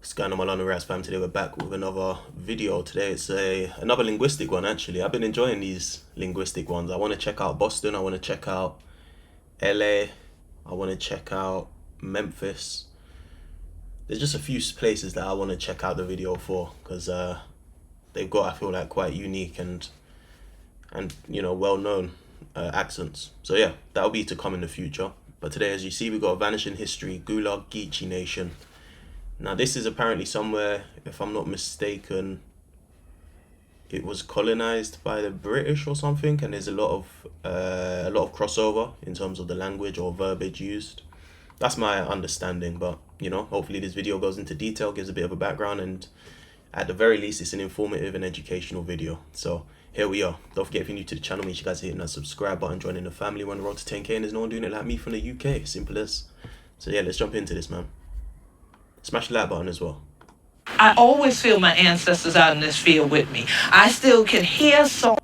What's going on, my London Rats fam? Today we're back with another video. Today it's another linguistic one actually. I've been enjoying these linguistic ones. I want to check out Boston, I want to check out LA, I want to check out Memphis. There's just a few places that I want to check out the video for because they've got, I feel like, quite unique and you know, well-known accents. So yeah, that'll be to come in the future. But today, as you see, we've got Vanishing history, Gullah, Geechee nation. Now this is apparently somewhere, if I'm not mistaken, it was colonized by the British or something, and there's a lot of crossover in terms of the language or verbiage used. That's my understanding, but you know, hopefully this video goes into detail, gives a bit of a background, and at the very least it's an informative and educational video. So here we are. Don't forget, if you're new to the channel, make sure you guys hitting that subscribe button, joining the family. We're on the road to 10k, and there's no one doing it like me from the UK. Simple as. So yeah, let's jump into this, man. Smash the like button as well. I always feel my ancestors out in this field with me. I still can hear songs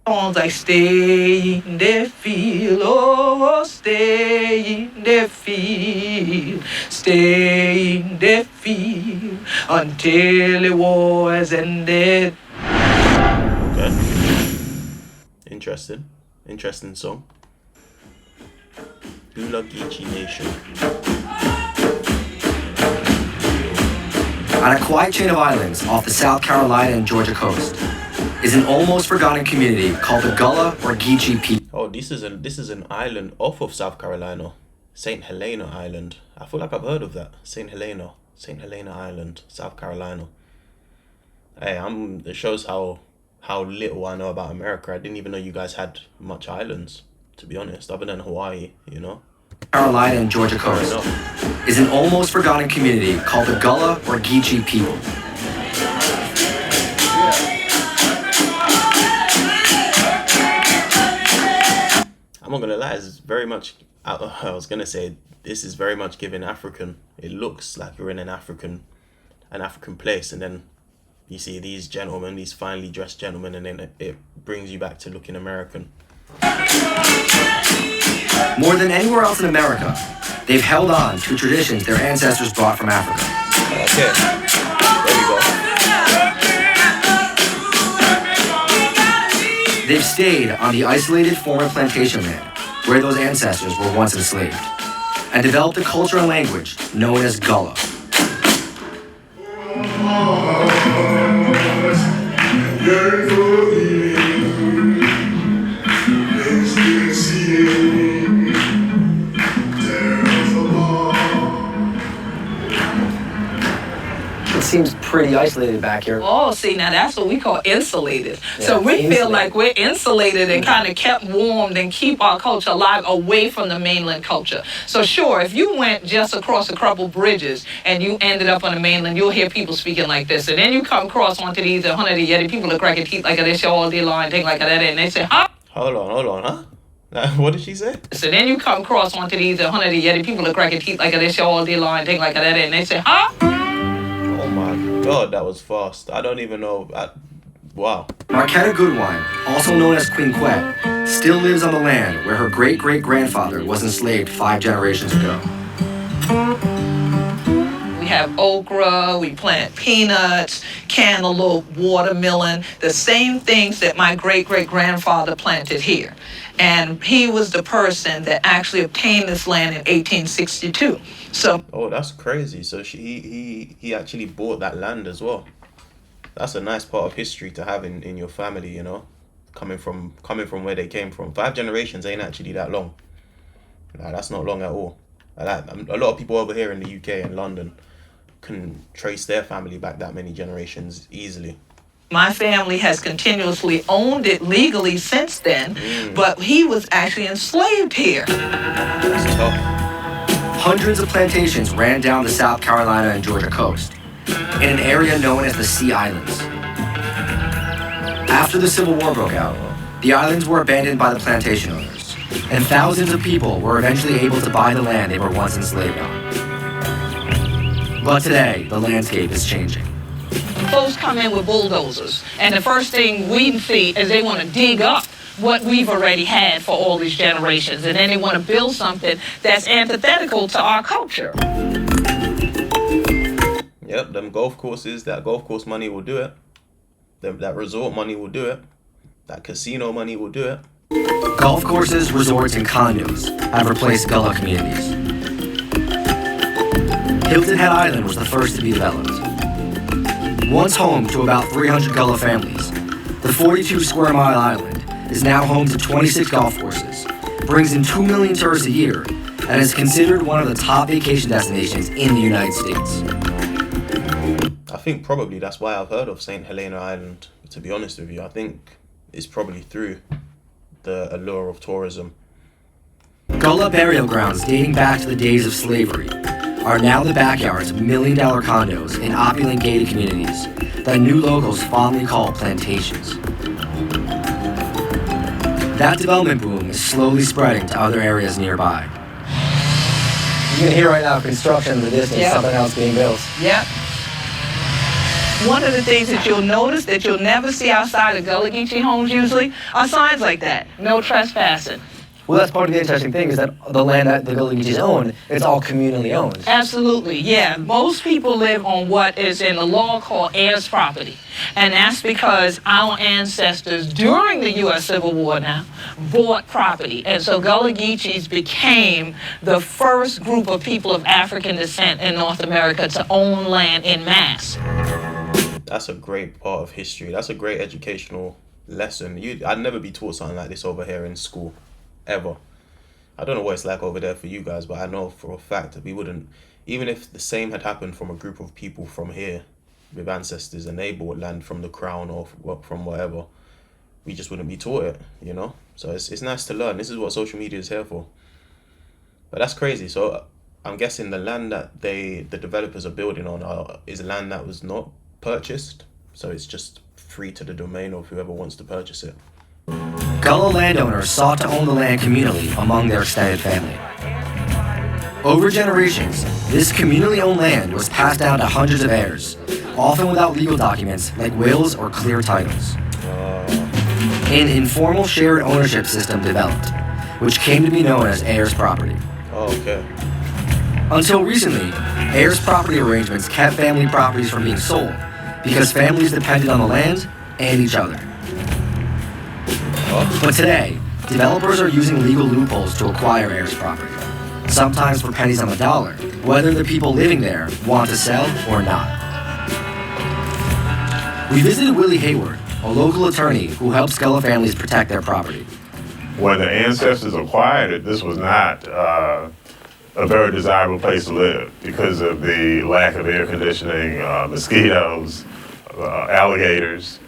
like stay in the field, oh, stay in the field, stay in the field until the war has ended. Okay. Interesting song. Gullah Geechee nation. On a quiet chain of islands off the South Carolina and Georgia coast is an almost forgotten community called the Gullah or Geechee people. Oh, this is an island off of South Carolina, St. Helena Island. I feel like I've heard of that. St. Helena Island, South Carolina. Hey, it shows how little I know about America. I didn't even know you guys had much islands, to be honest, other than Hawaii, you know. Carolina and Georgia coast is an almost forgotten community called the Gullah or Geechee people. I'm not gonna lie, it's very much, I was gonna say, this is very much giving African. It looks like you're in an African place, and then you see these gentlemen, these finely dressed gentlemen, and then it brings you back to looking American. More than anywhere else in America, they've held on to traditions their ancestors brought from Africa. Okay, there we go. They've stayed on the isolated former plantation land where those ancestors were once enslaved and developed a culture and language known as Gullah. It seems pretty isolated back here. Oh, see, now that's what we call insulated. Yeah, so we insulated. feel like we're insulated and kind of kept warmed and keep our culture alive away from the mainland culture. So sure, if you went just across a couple bridges and you ended up on the mainland, you'll hear people speaking like this. And then you come across onto these 100 Yeti, people are cracking teeth like this all day long and things like that. And they say, huh? Hold on, huh? What did she say? So then you come across onto these 100 Yeti, people are cracking teeth like this all day long and things like that. And they say, huh? Oh my God, that was fast. I don't even know. Wow. Marquetta Goodwine, also known as Queen Quet, still lives on the land where her great-great-grandfather was enslaved 5 generations ago. We have okra, we plant peanuts, cantaloupe, watermelon, the same things that my great-great-grandfather planted here. And he was the person that actually obtained this land in 1862. So, oh, that's crazy. So he actually bought that land as well. That's a nice part of history to have in your family, you know, coming from where they came from. 5 generations ain't actually that long. Like, that's not long at all. Like, a lot of people over here in the UK and London can trace their family back that many generations easily. my family has continuously owned it legally since then, but he was actually enslaved here. That's tough. Hundreds of plantations ran down the South Carolina and Georgia coast, in an area known as the Sea Islands. After the Civil War broke out, the islands were abandoned by the plantation owners, and thousands of people were eventually able to buy the land they were once enslaved on. But today, the landscape is changing. Folks come in with bulldozers, and the first thing we see is they want to dig up what we've already had for all these generations, and then they want to build something that's antithetical to our culture. Yep, them golf courses, that golf course money will do it. That resort money will do it. That casino money will do it. Golf courses, resorts, and condos have replaced Gullah communities. Hilton Head Island was the first to be developed. Once home to about 300 Gullah families, the 42 square mile island is now home to 26 golf courses, brings in 2 million tourists a year, and is considered one of the top vacation destinations in the United States. I think probably that's why I've heard of St. Helena Island, to be honest with you. I think it's probably through the allure of tourism. Gullah burial grounds dating back to the days of slavery are now the backyards of million-dollar condos in opulent gated communities that new locals fondly call plantations. That development boom is slowly spreading to other areas nearby. You can hear right now construction in the distance, something else being built. Yep. One of the things that you'll notice that you'll never see outside of Gullah Geechee homes usually are signs like that. No trespassing. Well, that's part of the interesting thing is that the land that the Gullah Geechees own, it's all communally owned. Absolutely, yeah. Most people live on what is in the law called heirs property. And that's because our ancestors during the U.S. Civil War now bought property. And so Gullah Geechees became the first group of people of African descent in North America to own land en masse. That's a great part of history. That's a great educational lesson. I'd never be taught something like this over here in school. Ever. I don't know what it's like over there for you guys, but I know for a fact that we wouldn't, even if the same had happened from a group of people from here with ancestors and they bought land from the crown or from whatever, we just wouldn't be taught it, you know? So it's nice to learn. This is what social media is here for. But that's crazy. So I'm guessing the land that the developers are building on is land that was not purchased, so it's just free to the domain of whoever wants to purchase it. Gullah landowners sought to own the land communally among their extended family. Over generations, this communally owned land was passed down to hundreds of heirs, often without legal documents like wills or clear titles. An informal shared ownership system developed, which came to be known as heirs property. Oh, okay. Until recently, heirs property arrangements kept family properties from being sold because families depended on the land and each other. But today, developers are using legal loopholes to acquire heirs property, sometimes for pennies on the dollar, whether the people living there want to sell or not. We visited Willie Hayward, a local attorney who helps Gullah families protect their property. When the ancestors acquired it, this was not a very desirable place to live because of the lack of air conditioning, mosquitoes, alligators,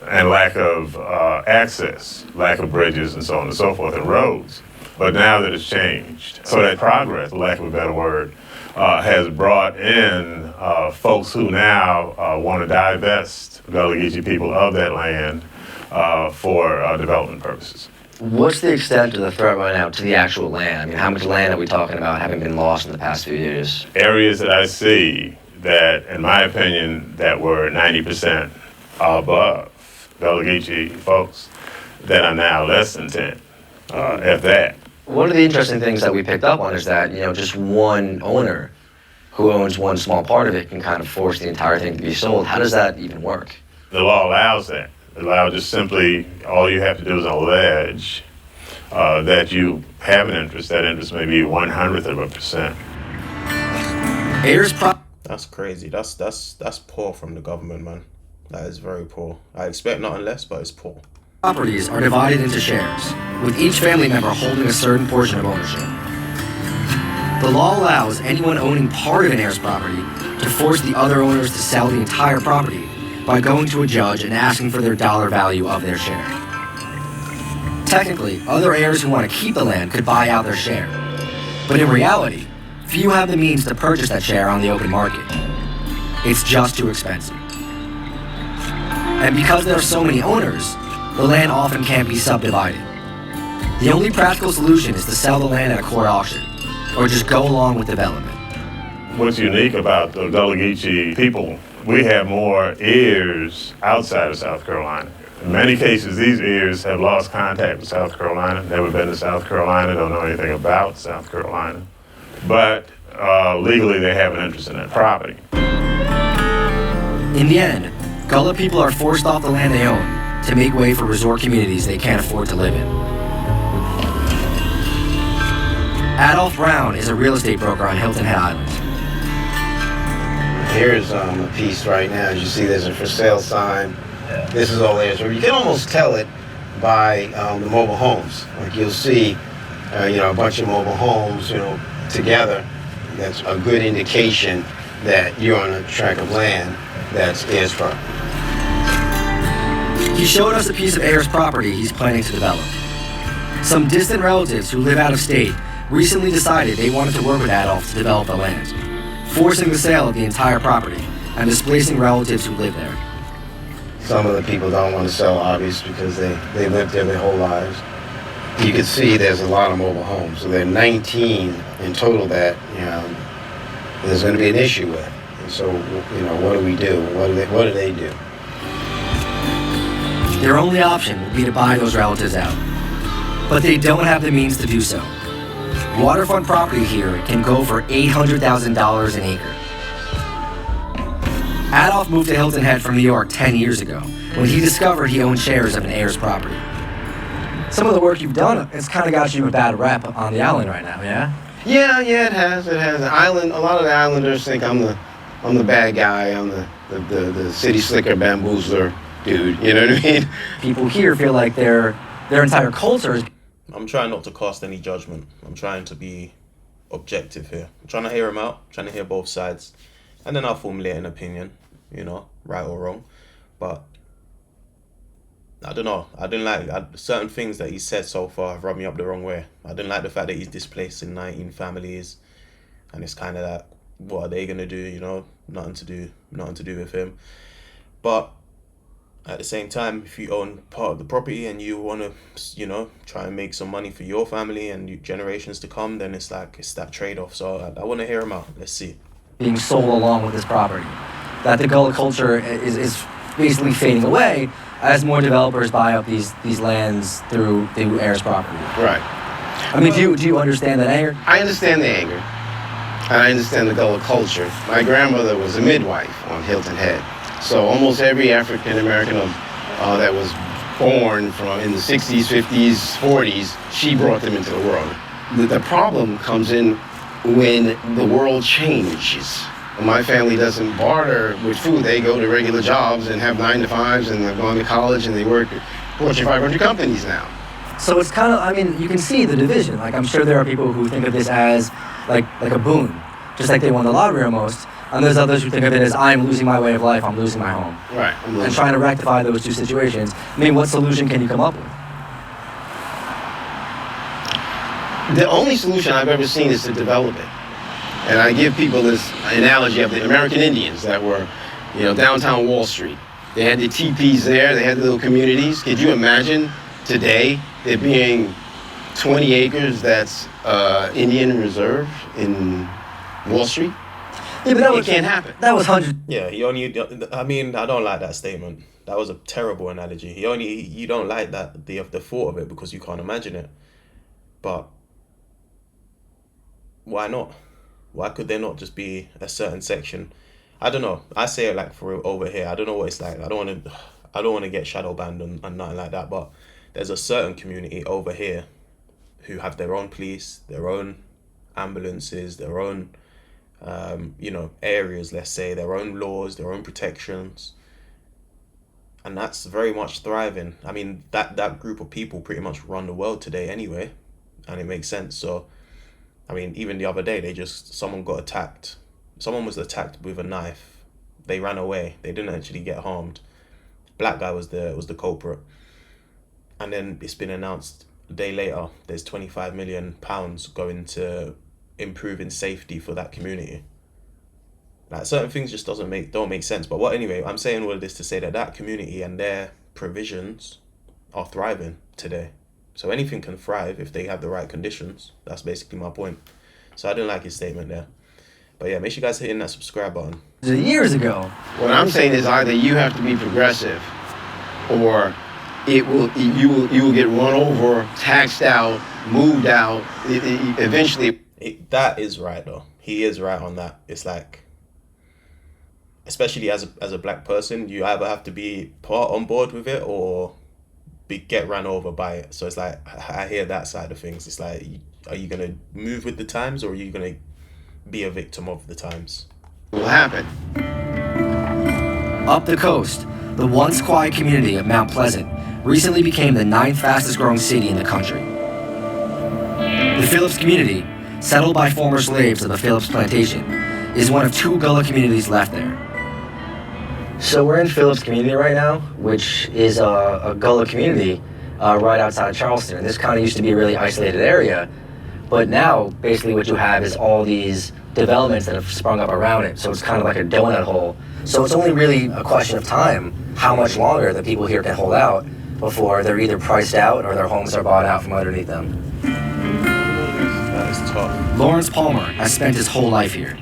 and lack of access, lack of bridges and so on and so forth, and roads. But now that it's changed, so that progress, for lack of a better word, has brought in folks who now want to divest Gullah Geechee people of that land for development purposes. What's the extent of the threat right now to the actual land? I mean, how much land are we talking about having been lost in the past few years? Areas that I see that, in my opinion, that were 90% above Gullah Geechee folks that are now less than 10, if that. One of the interesting things that we picked up on is that, just one owner who owns one small part of it can kind of force the entire thing to be sold. How does that even work? The law allows that. It allows just simply, all you have to do is allege that you have an interest. That interest may be 1/100%. That's crazy. That's poor from the government, man. That is very poor. I expect nothing less, but it's poor. Properties are divided into shares, with each family member holding a certain portion of ownership. The law allows anyone owning part of an heir's property to force the other owners to sell the entire property by going to a judge and asking for their dollar value of their share. Technically, other heirs who want to keep the land could buy out their share. But in reality, few have the means to purchase that share on the open market. It's just too expensive. And because there are so many owners, the land often can't be subdivided. The only practical solution is to sell the land at a court auction, or just go along with development. What's unique about the Gullah Geechee people, we have more heirs outside of South Carolina. In many cases, these heirs have lost contact with South Carolina, never been to South Carolina, don't know anything about South Carolina. But legally they have an interest in that property. In the end, Gullah people are forced off the land they own to make way for resort communities they can't afford to live in. Adolph Brown is a real estate broker on Hilton Head Island. Here's a piece right now. As you see, there's a for sale sign. This is all there. So you can almost tell it by the mobile homes. Like you'll see, a bunch of mobile homes, together. That's a good indication that you're on a tract of land that's Ayers property. He showed us a piece of Ayers property he's planning to develop. Some distant relatives who live out of state recently decided they wanted to work with Adolph to develop the land, forcing the sale of the entire property and displacing relatives who live there. Some of the people don't want to sell, obviously, because they lived there their whole lives. You can see there's a lot of mobile homes. So there are 19 in total that, there's going to be an issue with. And so, what do we do? What do they do? Their only option would be to buy those relatives out. But they don't have the means to do so. Waterfront property here can go for $800,000 an acre. Adolph moved to Hilton Head from New York 10 years ago when he discovered he owned shares of an Ayers property. Some of the work you've done, it's kind of got you a bad rap on the island right now, yeah? Yeah, it has. It has. A lot of the islanders think I'm the bad guy. I'm the city slicker, bamboozler dude. You know what I mean? People here feel like their entire culture is... I'm trying not to cast any judgment. I'm trying to be objective here. I'm trying to hear them out, trying to hear both sides, and then I'll formulate an opinion, right or wrong. But I don't know. I didn't like certain things that he said so far have rubbed me up the wrong way. I didn't like the fact that he's displacing 19 families, and it's kind of like, what are they gonna do? Nothing to do with him. But at the same time, if you own part of the property and you want to, try and make some money for your family and generations to come, then it's that trade-off. So I want to hear him out. Let's see. Being sold along with this property, that the Gullah culture is basically fading away as more developers buy up these lands through Ayers property. Right. I mean, do you understand that anger? I understand the anger. And I understand the Gullah culture. My grandmother was a midwife on Hilton Head. So almost every African American that was born in the 60s, 50s, 40s, she brought them into the world. The problem comes in when the world changes. My family doesn't barter with food. They go to regular jobs and have 9-to-5s, and they're going to college, and they work at Fortune 500 companies now. So it's kind of, you can see the division. Like, I'm sure there are people who think of this as like a boon, just like they won the lottery almost. And there's others who think of it as, I'm losing my way of life, I'm losing my home. Right. And trying to rectify those two situations. What solution can you come up with? The only solution I've ever seen is to develop it. And I give people this analogy of the American Indians that were, downtown Wall Street. They had the teepees there, they had the little communities. Could you imagine today there being 20 acres that's Indian reserve in Wall Street? Yeah, but it can't happen. That was hundreds. Yeah, I don't like that statement. That was a terrible analogy. You don't like that, the thought of it, because you can't imagine it. But why not? Why could there not just be a certain section? I don't know. I say it like for over here. I don't know what it's like. I don't want to get shadow banned and nothing like that. But there's a certain community over here who have their own police, their own ambulances, their own areas, let's say, their own laws, their own protections, and that's very much thriving. I mean, that group of people pretty much run the world today anyway, and it makes sense. So I mean, even the other day, someone got attacked. Someone was attacked with a knife. They ran away. They didn't actually get harmed. Black guy was the culprit. And then it's been announced a day later, there's £25 million going to improving safety for that community. Like, certain things just don't make sense. But anyway, I'm saying all of this to say that community and their provisions are thriving today. So anything can thrive if they have the right conditions. That's basically my point. So I didn't like his statement there. But yeah, make sure you guys hit that subscribe button. Years ago. What I'm saying is either you have to be progressive, or you will get run over, taxed out, moved out. Eventually. That is right though. he is right on that. It's like, especially as a black person, you either have to be part on board with it or get ran over by it. So it's like, I hear that side of things. It's like, are you gonna move with the times, or are you gonna be a victim of the times? What will happen? Up the coast, the once quiet community of Mount Pleasant recently became the 9th fastest growing city in the country. The Phillips community, settled by former slaves of the Phillips plantation, is one of 2 Gullah communities left there. So we're in Phillips community right now, which is a Gullah community right outside of Charleston. And this kind of used to be a really isolated area, but now basically what you have is all these developments that have sprung up around it. So it's kind of like a donut hole. So it's only really a question of time how much longer the people here can hold out before they're either priced out or their homes are bought out from underneath them. That is tough. Lawrence Palmer has spent his whole life here.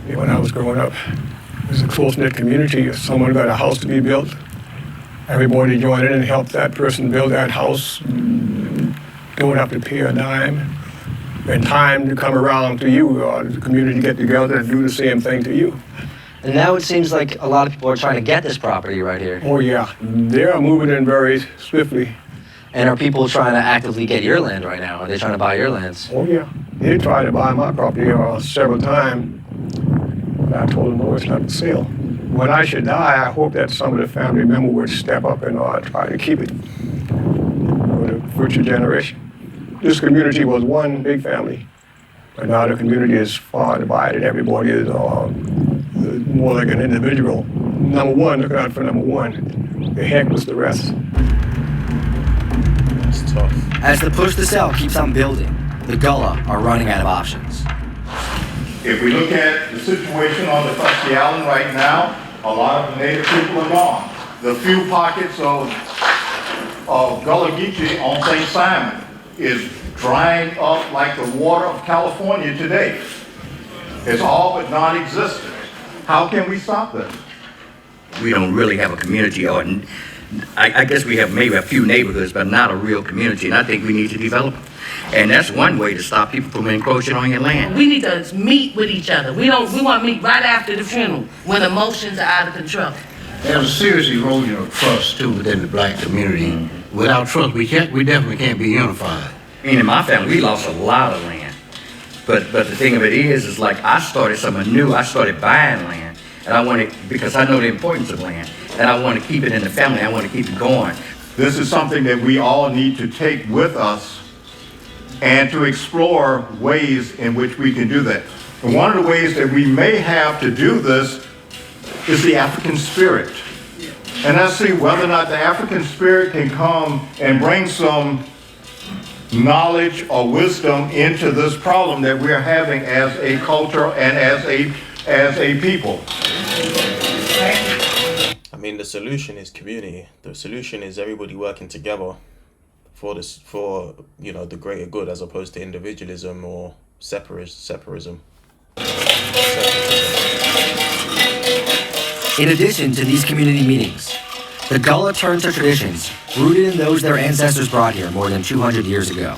When I was growing up, it was a close-knit community. If someone got a house to be built, everybody joined in and helped that person build that house. Don't have to pay a dime. And time to come around to you, or the community get together and do the same thing to you. And now it seems like a lot of people are trying to get this property right here. Oh yeah, they are moving in very swiftly. And are people trying to actively get your land right now? Are they trying to buy your lands? Oh yeah, they tried to buy my property several times, but I told them no, it's not for sale. When I should die, I hope that some of the family members would step up and try to keep it for the future generation. This community was one big family, but now the community is far divided. Everybody is more like an individual. Number one, looking out for number one. The heck was the rest. It's tough. As the push to sell keeps on building, the Gullah are running out of options. If we look at the situation on the Fusty Island right now, a lot of the native people are gone. The few pockets of Gullah Geechee on St. Simon is drying up like the water of California today. It's all but non-existent. How can we stop this? We don't really have a community, or I guess we have maybe a few neighborhoods, but not a real community, and I think we need to develop them. And that's one way to stop people from encroaching on your land. We need to meet with each other. We want to meet right after the funeral when emotions are out of control. There's a serious erosion of trust too within the black community. Without trust, we definitely can't be unified. And in my family, we lost a lot of land. But the thing of it is like I started something new. I started buying land, and I wanted, because I know the importance of land, and I want to keep it in the family. I want to keep it going. This is something that we all need to take with us and to explore ways in which we can do that. And one of the ways that we may have to do this is the African spirit. And let's see whether or not the African spirit can come and bring some knowledge or wisdom into this problem that we're having as a culture and as a people. I mean, the solution is community. The solution is everybody working together for this, for the greater good, as opposed to individualism or separatism. In addition to these community meetings, the Gullah turn to traditions rooted in those their ancestors brought here more than 200 years ago.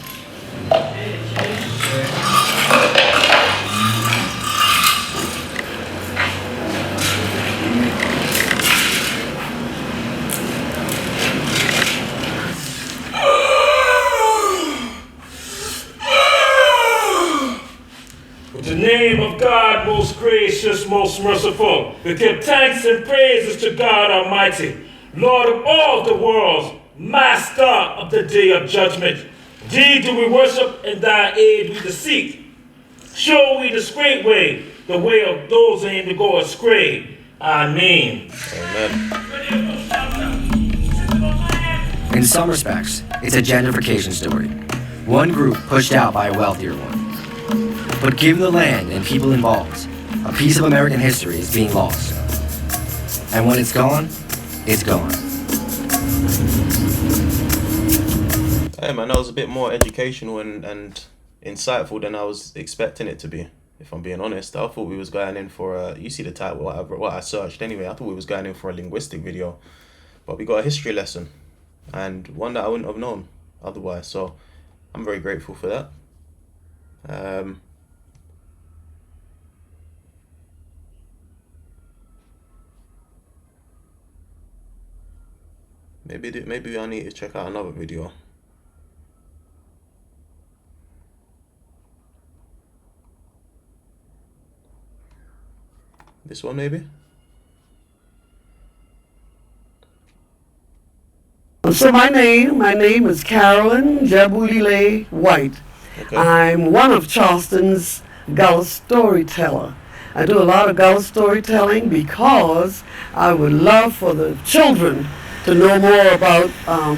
The name of God, most gracious, most merciful, we give thanks and praises to God Almighty, Lord of all the worlds, Master of the day of judgment. Thee do we worship, and thy aid we to seek. Show we the straight way, the way of those who aim to go astray. Amen. Amen. In some respects, it's a gentrification story. One group pushed out by a wealthier one. But given the land and people involved, a piece of American history is being lost. And when it's gone, it's gone. Hey man, that was a bit more educational and insightful than I was expecting it to be, if I'm being honest. I thought we was going in for you see the title, what I searched anyway, I thought we was going in for a linguistic video. But we got a history lesson, and one that I wouldn't have known otherwise, so I'm very grateful for that. Maybe I need to check out another video. This one maybe? So my name is Carolyn Jabulile White. Okay. I'm one of Charleston's Gullah storyteller. I do a lot of Gullah storytelling because I would love for the children to know more about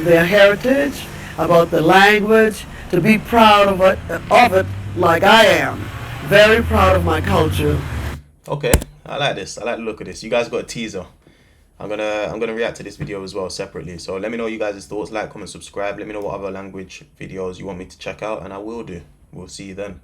their heritage, about the language, to be proud of it like I am. Very proud of my culture. Okay, I like this. I like the look of this. You guys got a teaser. I'm gonna react to this video as well separately. So let me know you guys' thoughts, like, comment, subscribe. Let me know what other language videos you want me to check out, and I will do. We'll see you then.